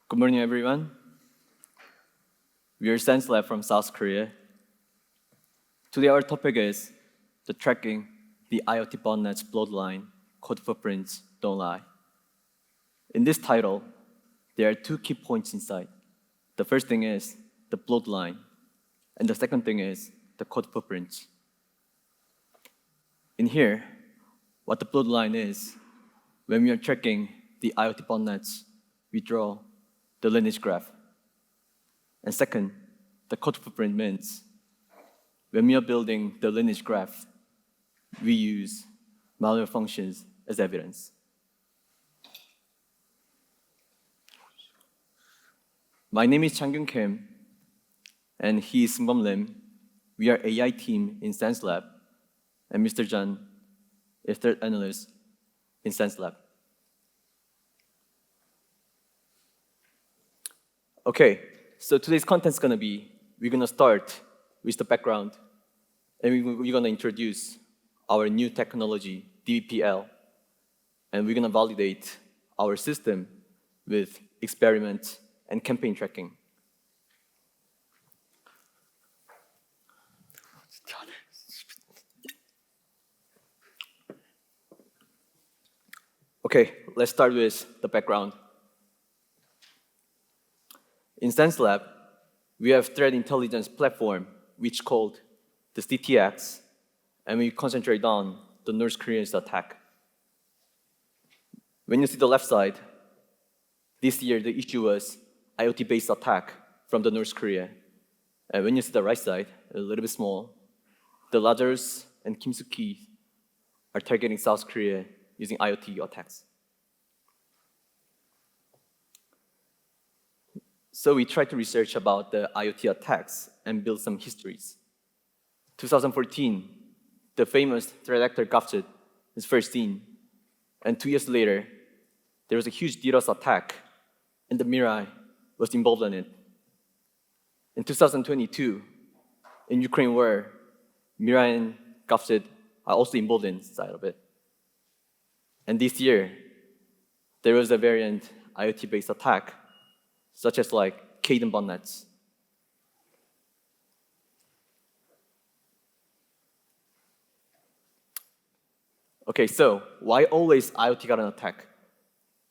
Good morning, everyone. We are SenseLab from South Korea. Today, our topic is the tracking the IoT botnet's bloodline, code footprints don't lie. In this title, there are two key points inside. The first thing is the bloodline, and the second thing is the code footprints. In here, what the bloodline is, when we are tracking the IoT botnets, we draw the lineage graph. And second, the code footprint means when we are building the lineage graph, we use malware functions as evidence. My name is ChangGyun Kim, and he is SeungBeom Lim. We are AI team in SenseLab, and Mr. Jeon is third analyst in SenseLab. Okay, so today's content is gonna be, we're gonna start with the background, and we're gonna introduce our new technology, DBPL, and we're gonna validate our system with experiment and campaign tracking. Okay, let's start with the background. In SenseLab, we have threat intelligence platform, which called the CTX, and we concentrate on the North Korean attack. When you see the left side, this year the issue was IoT-based attack from the North Korea. And when you see the right side, a little bit small, the Lazarus and Kimsuki are targeting South Korea using IoT attacks. So we tried to research about the IoT attacks and build some histories. 2014, the famous threat actor Gafgyt is first seen, and 2 years later, there was a huge DDoS attack, and the Mirai was involved in it. In 2022, in Ukraine war, Mirai and Gafgyt are also involved inside of it. And this year, there was a variant IoT-based attack, such as like ChangGyun botnets. Okay, so why always IoT got an attack?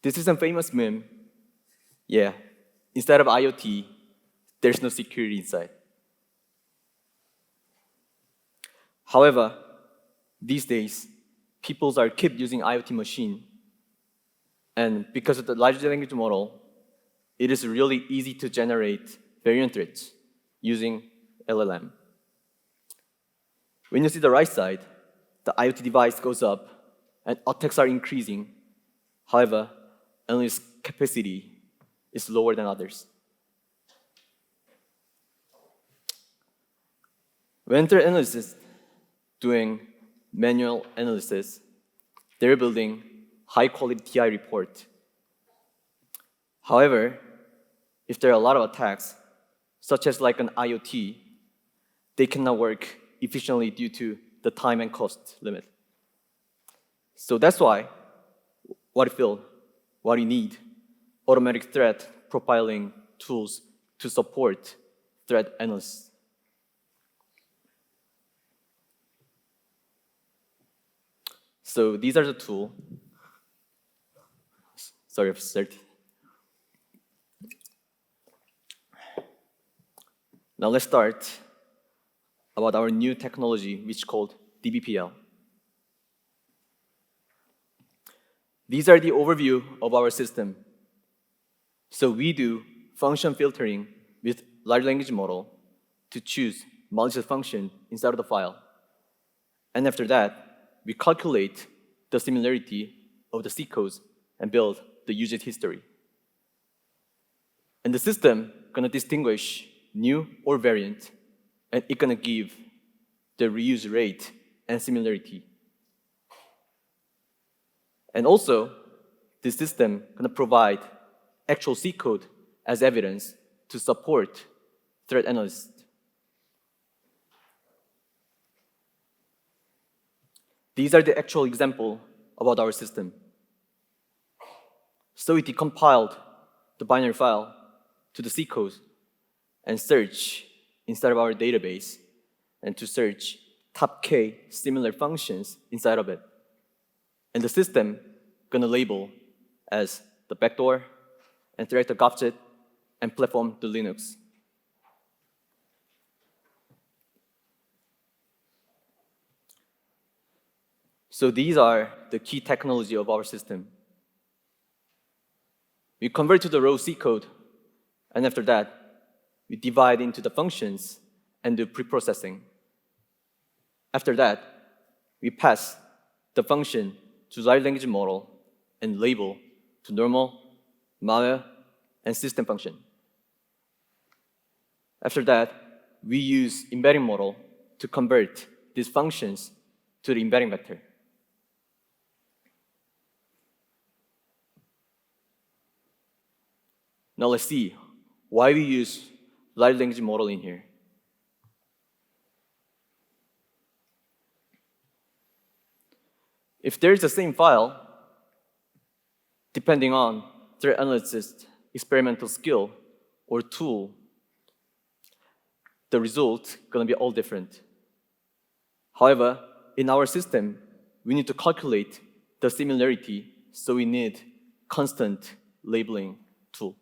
This is a famous meme. Yeah, instead of IoT, there's no security inside. However, these days, people are keep using IoT machine, and because of the large language model, it is really easy to generate variant threats using LLM. When you see the right side, the IoT device goes up and attacks are increasing. However, analyst capacity is lower than others. When threat analysts is doing manual analysis, they're building high-quality TI report. However, if there are a lot of attacks, such as like an IoT, they cannot work efficiently due to the time and cost limit. So that's why what you need automatic threat profiling tools to support threat analysts. So these are the tools. Sorry, I've started. Now let's start about our new technology, which is called DBPL. These are the overview of our system. So we do function filtering with large language model to choose malicious function inside of the file. And after that, we calculate the similarity of the C codes and build the usage history. And the system gonna distinguish new or variant, and it's gonna give the reuse rate and similarity. And also, this system gonna provide actual C code as evidence to support threat analysts. These are the actual example about our system. So we decompiled the binary file to the C code and search inside of our database and to search top K similar functions inside of it. And the system gonna label as the backdoor and threat the Gafgyt and platform the Linux. So these are the key technology of our system. We convert to the raw C code, and after that, we divide into the functions and do preprocessing. After that, we pass the function to large language model and label to normal, malware, and system function. After that, we use embedding model to convert these functions to the embedding vector. Now let's see why we use large language model in here. If there's the same file, depending on threat analysis, experimental skill, or tool, the result gonna be all different. However, in our system, we need to calculate the similarity, so we need constant labeling tool.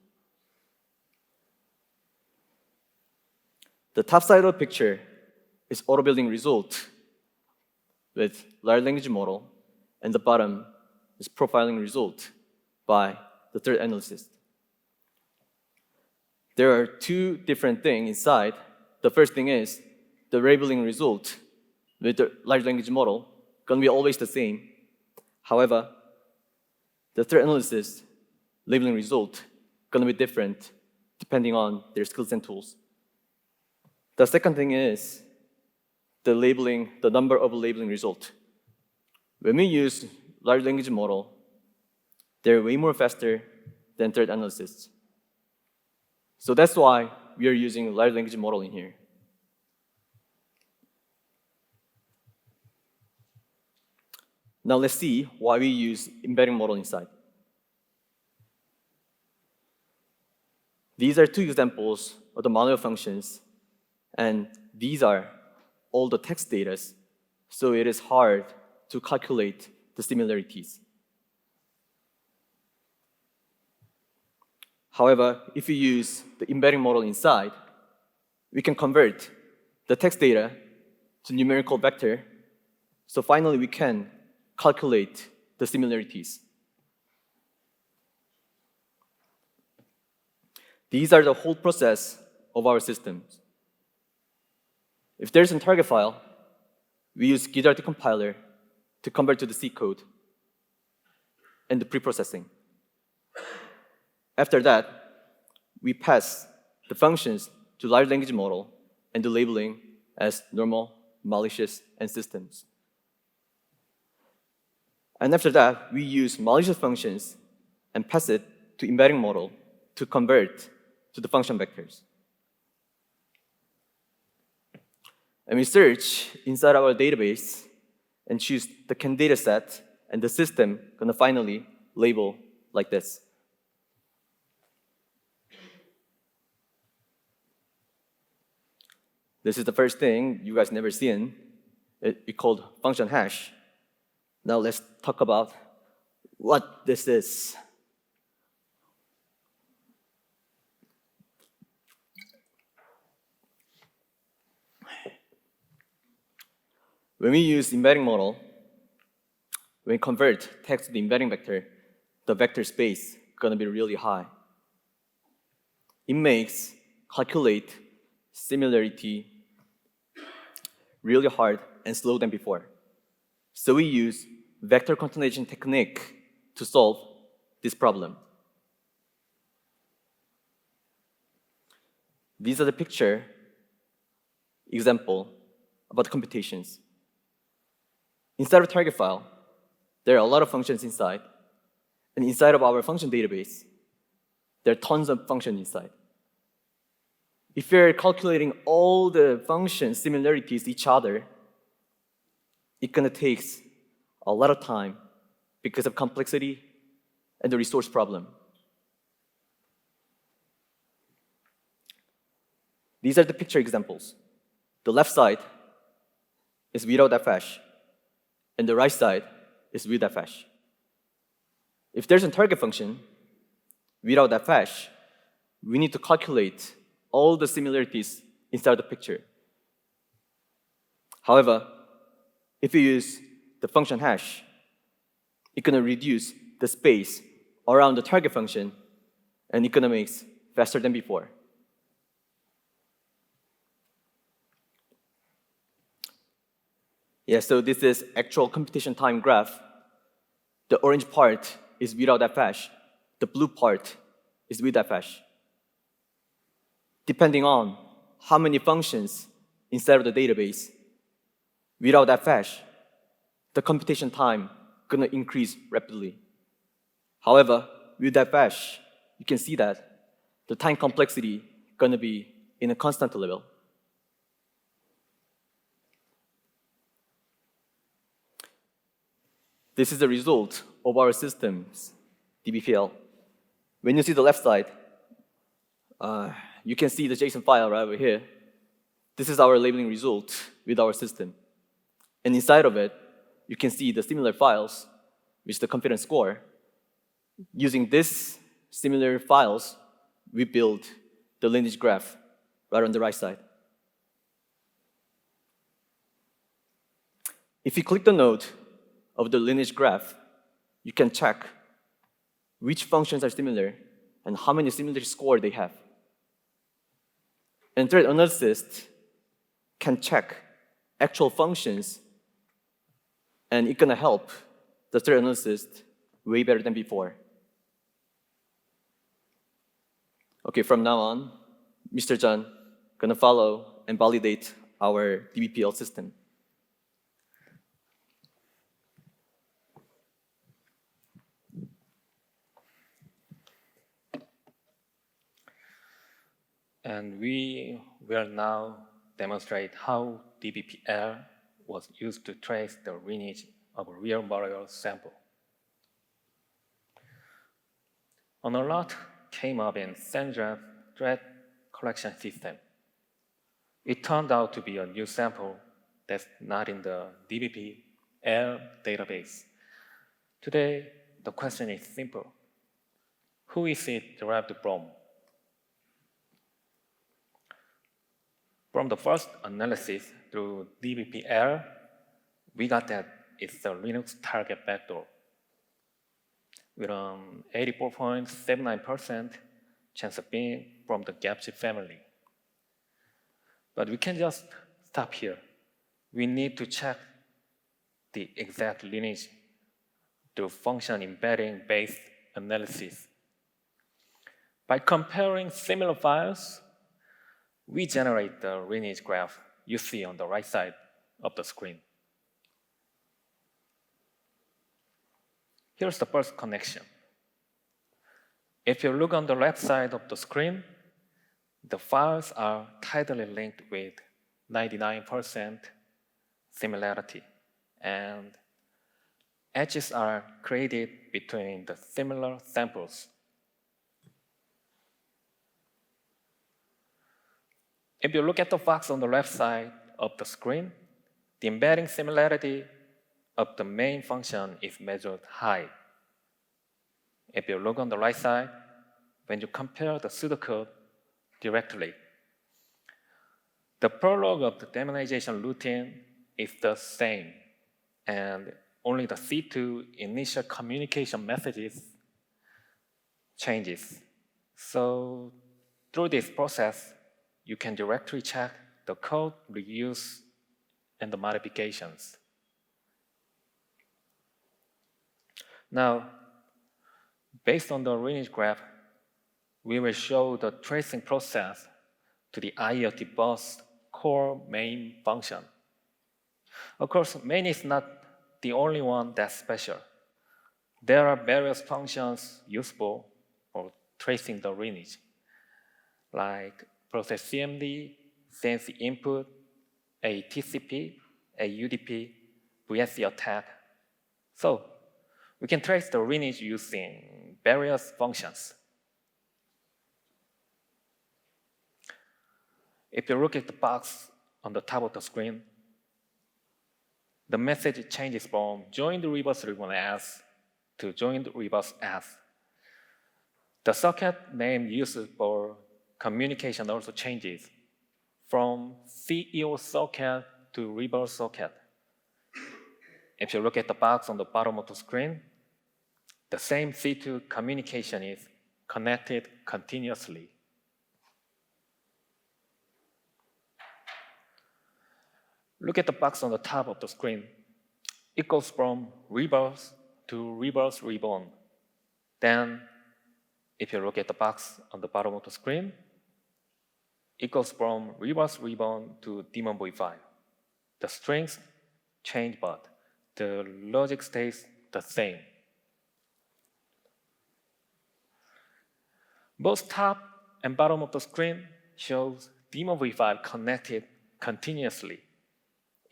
The top side of the picture is auto building result with large language model, and the bottom is profiling result by the threat analyst. There are two different things inside. The first thing is the labeling result with the large language model gonna be always the same. However, the threat analysis labeling result gonna be different depending on their skills and tools. The second thing is the number of labeling result. When we use large language model, they're way more faster than threat analysis. So that's why we are using large language model in here. Now let's see why we use embedding model inside. These are two examples of the malware functions, and these are all the text data, so it is hard to calculate the similarities. However, if we use the embedding model inside, we can convert the text data to numerical vector, so finally we can calculate the similarities. These are the whole process of our systems. If there's a target file, we use Gafgyt compiler to convert to the C code and the preprocessing. After that, we pass the functions to large language model and do labeling as normal, malicious, and systems. And after that, we use malicious functions and pass it to embedding model to convert to the function vectors. And we search inside our database and choose the candidate set, and the system gonna finally label like this. This is the first thing you guys never seen. It's called function hash. Now let's talk about what this is. When we use embedding model, when we convert text to the embedding vector, the vector space is gonna be really high. It makes calculate similarity really hard and slow than before. So we use vector concatenation technique to solve this problem. These are the picture example about computations. Inside of target file, there are a lot of functions inside. And inside of our function database, there are tons of functions inside. If you're calculating all the function similarities each other, it's gonna take a lot of time because of complexity and the resource problem. These are the picture examples. The left side is without fhash, and the right side is with fhash. If there's a target function without fhash, we need to calculate all the similarities inside the picture. However, if you use the function hash, it's going to reduce the space around the target function, and it's going to make it faster than before. Yeah, so this is actual computation time graph. The orange part is without fhash. The blue part is with fhash. Depending on how many functions inside of the database, without fhash, the computation time gonna increase rapidly. However, with fhash, you can see that the time complexity gonna be in a constant level. This is the result of our system's DBPL. When you see the left side, you can see the JSON file right over here. This is our labeling result with our system. And inside of it, you can see the similar files, which is the confidence score. Using these similar files, we build the lineage graph right on the right side. If you click the node of the lineage graph, you can check which functions are similar and how many similarity score they have. And thread analysis can check actual functions, and it's gonna help the thread analysis way better than before. Okay, from now on, Mr. Jeon gonna follow and validate our DBPL system. And we will now demonstrate how DBPL was used to trace the lineage of a real burial sample. An alert came up in SeungBeom thread collection system. It turned out to be a new sample that's not in the DBPL database. Today, the question is simple. Who is it derived from? From the first analysis through DBPL, we got that it's a Linux target backdoor with an 84.79% chance of being from the Gafgyt family. But we can't just stop here. We need to check the exact lineage through function embedding-based analysis. By comparing similar files, we generate the lineage graph you see on the right side of the screen. Here's the first connection. If you look on the left side of the screen, the files are tightly linked with 99% similarity, and edges are created between the similar samples. If you look at the box on the left side of the screen, the embedding similarity of the main function is measured high. If you look on the right side, when you compare the pseudocode directly, the prologue of the demonization routine is the same, and only the C2 initial communication messages changes. So through this process, you can directly check the code reuse and the modifications. Now, based on the lineage graph, we will show the tracing process to the IoT bus core main function. Of course, main is not the only one that's special. There are various functions useful for tracing the lineage, like process CMD, sense input, a TCP, a UDP, VNC attack. So we can trace the lineage using various functions. If you look at the box on the top of the screen, the message changes from joined RebirthReborn As to joined reverse as. The socket name used for communication also changes from CEO socket to reverse socket. If you look at the box on the bottom of the screen, the same C2 communication is connected continuously. Look at the box on the top of the screen. It goes from reverse to reverse reborn. Then, if you look at the box on the bottom of the screen, it goes from reverse reborn to daemon v5. The strings change, but the logic stays the same. Both top and bottom of the screen shows daemon v5 connected continuously,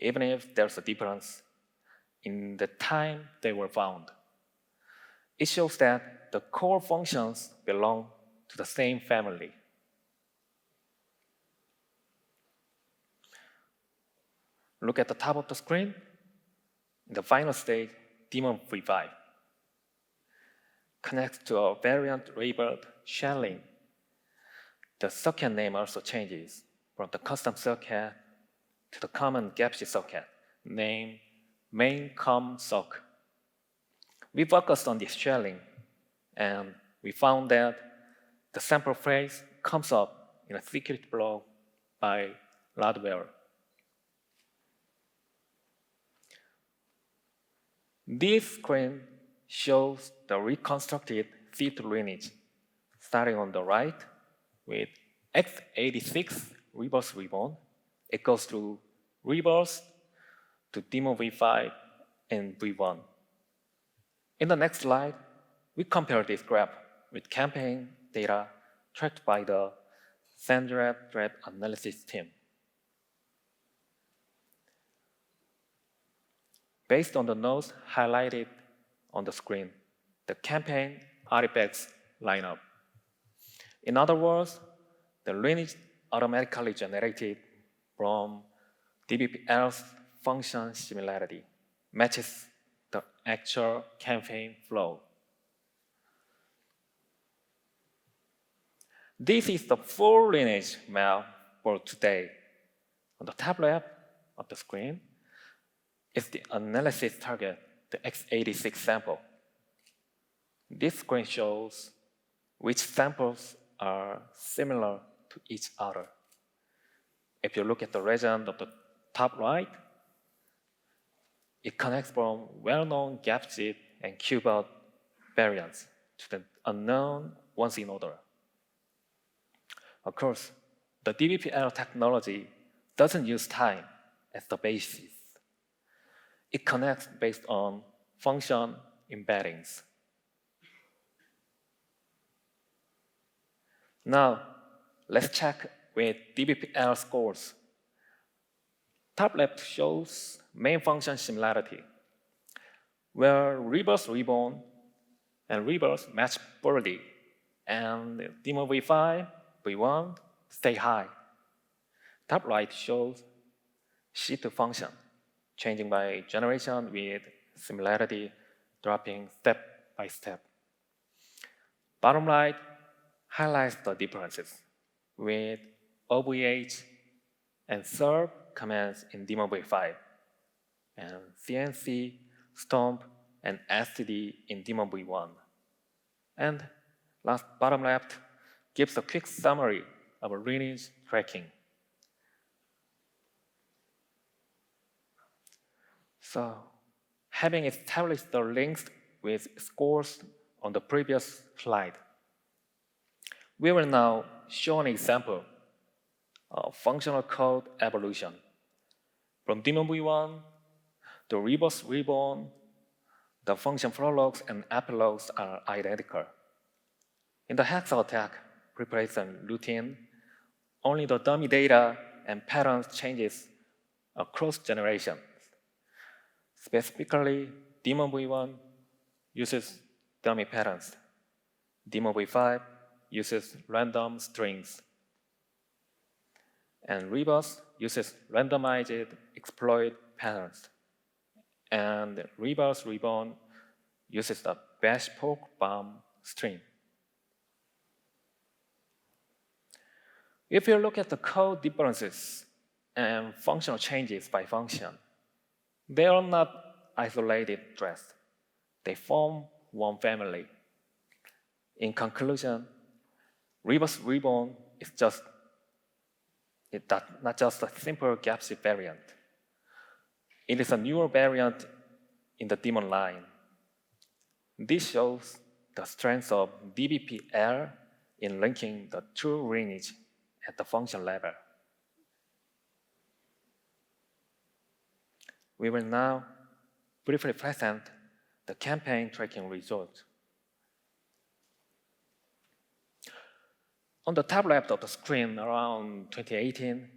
even if there's a difference in the time they were found. It shows that the core functions belong to the same family. Look at the top of the screen. In the final stage, daemon v5 connects to a variant rebirth shelling. The socket name also changes from the custom socket to the common Gafgyt socket, named main.com.sock. We focused on this shelling, and we found that the sample phrase comes up in a secret block by Radware. This screen shows the reconstructed C2 lineage, starting on the right with x86 reverse reborn. It goes through reverse to daemon v5 and v1. In the next slide, we compare this graph with campaign data tracked by the Sandra threat analysis team. Based on the nodes highlighted on the screen, the campaign artifacts line up. In other words, the lineage automatically generated from DBPL's function similarity matches the actual campaign flow. This is the full lineage map for today. On the top left of the screen is the analysis target, the x86 sample. This screen shows which samples are similar to each other. If you look at the legend of the top right, it connects from well-known Gafgyt and Qbot variants to the unknown ones in order. Of course, the DBPL technology doesn't use time as the basis. It connects based on function embeddings. Now, let's check with DBPL scores. Top left shows main function similarity, where reverse reborn and reverse match poorly, and daemon v5, v1 stay high. Top right shows C2 function, changing by generation with similarity dropping step by step. Bottom right highlights the differences with OVH and SERV commands in daemon v5, and CNC, STOMP, and STD in daemon v1. And last, bottom left gives a quick summary of lineage tracking. So, having established the links with scores on the previous slide, we will now show an example of functional code evolution. From daemon v1 to reverse reborn, the function prologues and epilogues are identical. In the hexa attack preparation routine, only the dummy data and patterns changes across generations. Specifically, daemon v1 uses dummy patterns. Daemon v5 uses random strings. And reverse uses randomized exploit patterns. And RebirthReborn uses the bash poke bomb string. If you look at the code differences and functional changes by function, they are not isolated threads. They form one family. In conclusion, RebirthReborn is not just a simple Gafgyt variant. It is a newer variant in the daemon line. This shows the strength of DBPL in linking the true lineage at the function level. We will now briefly present the campaign tracking results. On the top left of the screen, around 2018,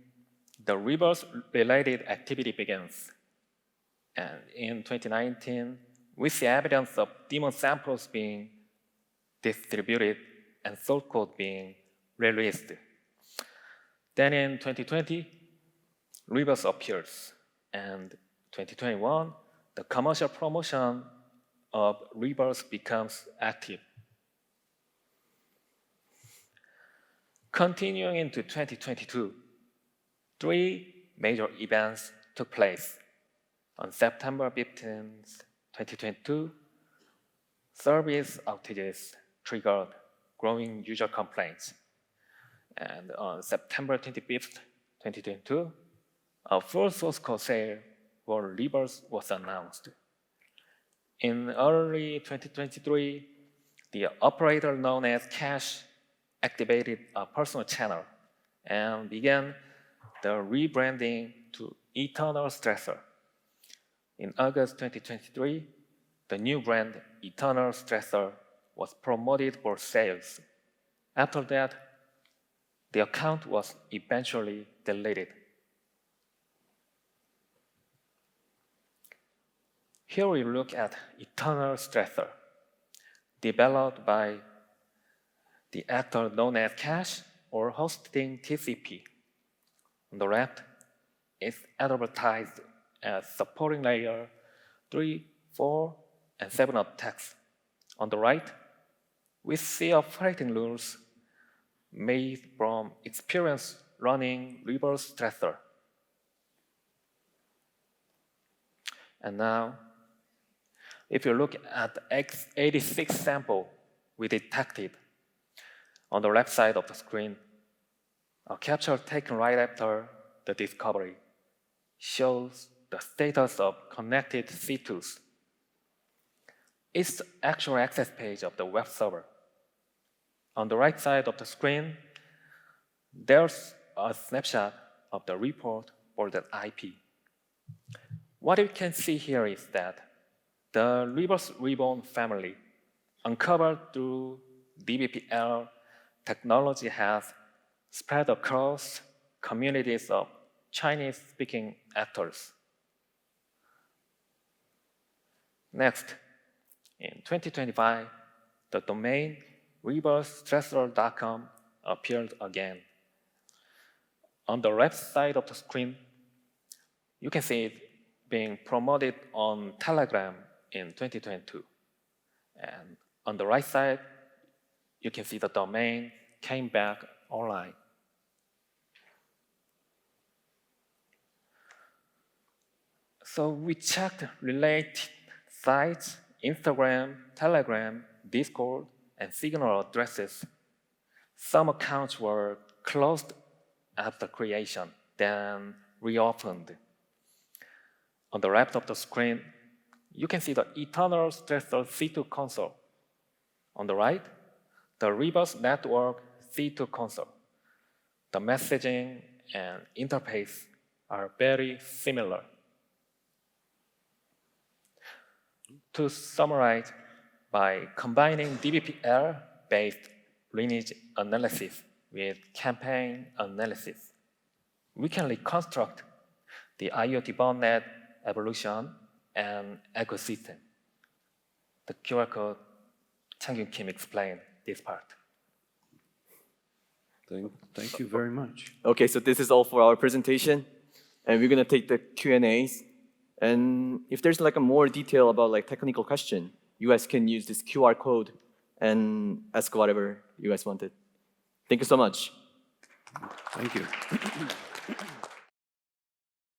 the reverse-related activity begins. And in 2019, we see evidence of daemon samples being distributed and source code being released. Then in 2020, reverse appears. And 2021, the commercial promotion of reverse becomes active. Continuing into 2022, 3 major events took place. On September 15th, 2022, service outages triggered growing user complaints. And on September 25th, 2022, a full source code sale for reverse was announced. In early 2023, the operator known as Cash activated a personal channel and began the rebranding to Eternal Stressor. In August 2023, the new brand, Eternal Stressor, was promoted for sales. After that, the account was eventually deleted. Here we look at Eternal Stressor, developed by the actor known as Cash or hosting TCP. On the left, it's advertised as supporting layer 3, 4, and 7 attacks. On the right, we see operating rules made from experience running reverse stressor. And now, if you look at the x86 sample we detected, on the left side of the screen, a capture taken right after the discovery shows the status of connected C2s. It's the actual access page of the web server. On the right side of the screen, there's a snapshot of the report for that IP. What you can see here is that the RebirthReborn family, uncovered through DBPL technology, has spread across communities of Chinese-speaking actors. Next, in 2025, the domain RebirthStressor.com appeared again. On the left side of the screen, you can see it being promoted on Telegram in 2022. And on the right side, you can see the domain came back online. So we checked related sites, Instagram, Telegram, Discord, and Signal addresses. Some accounts were closed after creation, then reopened. On the left of the screen, you can see the Eternal Stressor C2 console. On the right, the Reverse Network C2 console. The messaging and interface are very similar. To summarize, by combining DBPL-based lineage analysis with campaign analysis, we can reconstruct the IoT botnet evolution and ecosystem. The QR code, ChangGyun Kim explained this part. Thank you very much. Okay, so this is all for our presentation, and we're gonna take the Q&As. And if there's like a more detail about like technical question, you guys can use this QR code and ask whatever you guys wanted. Thank you so much. Thank you.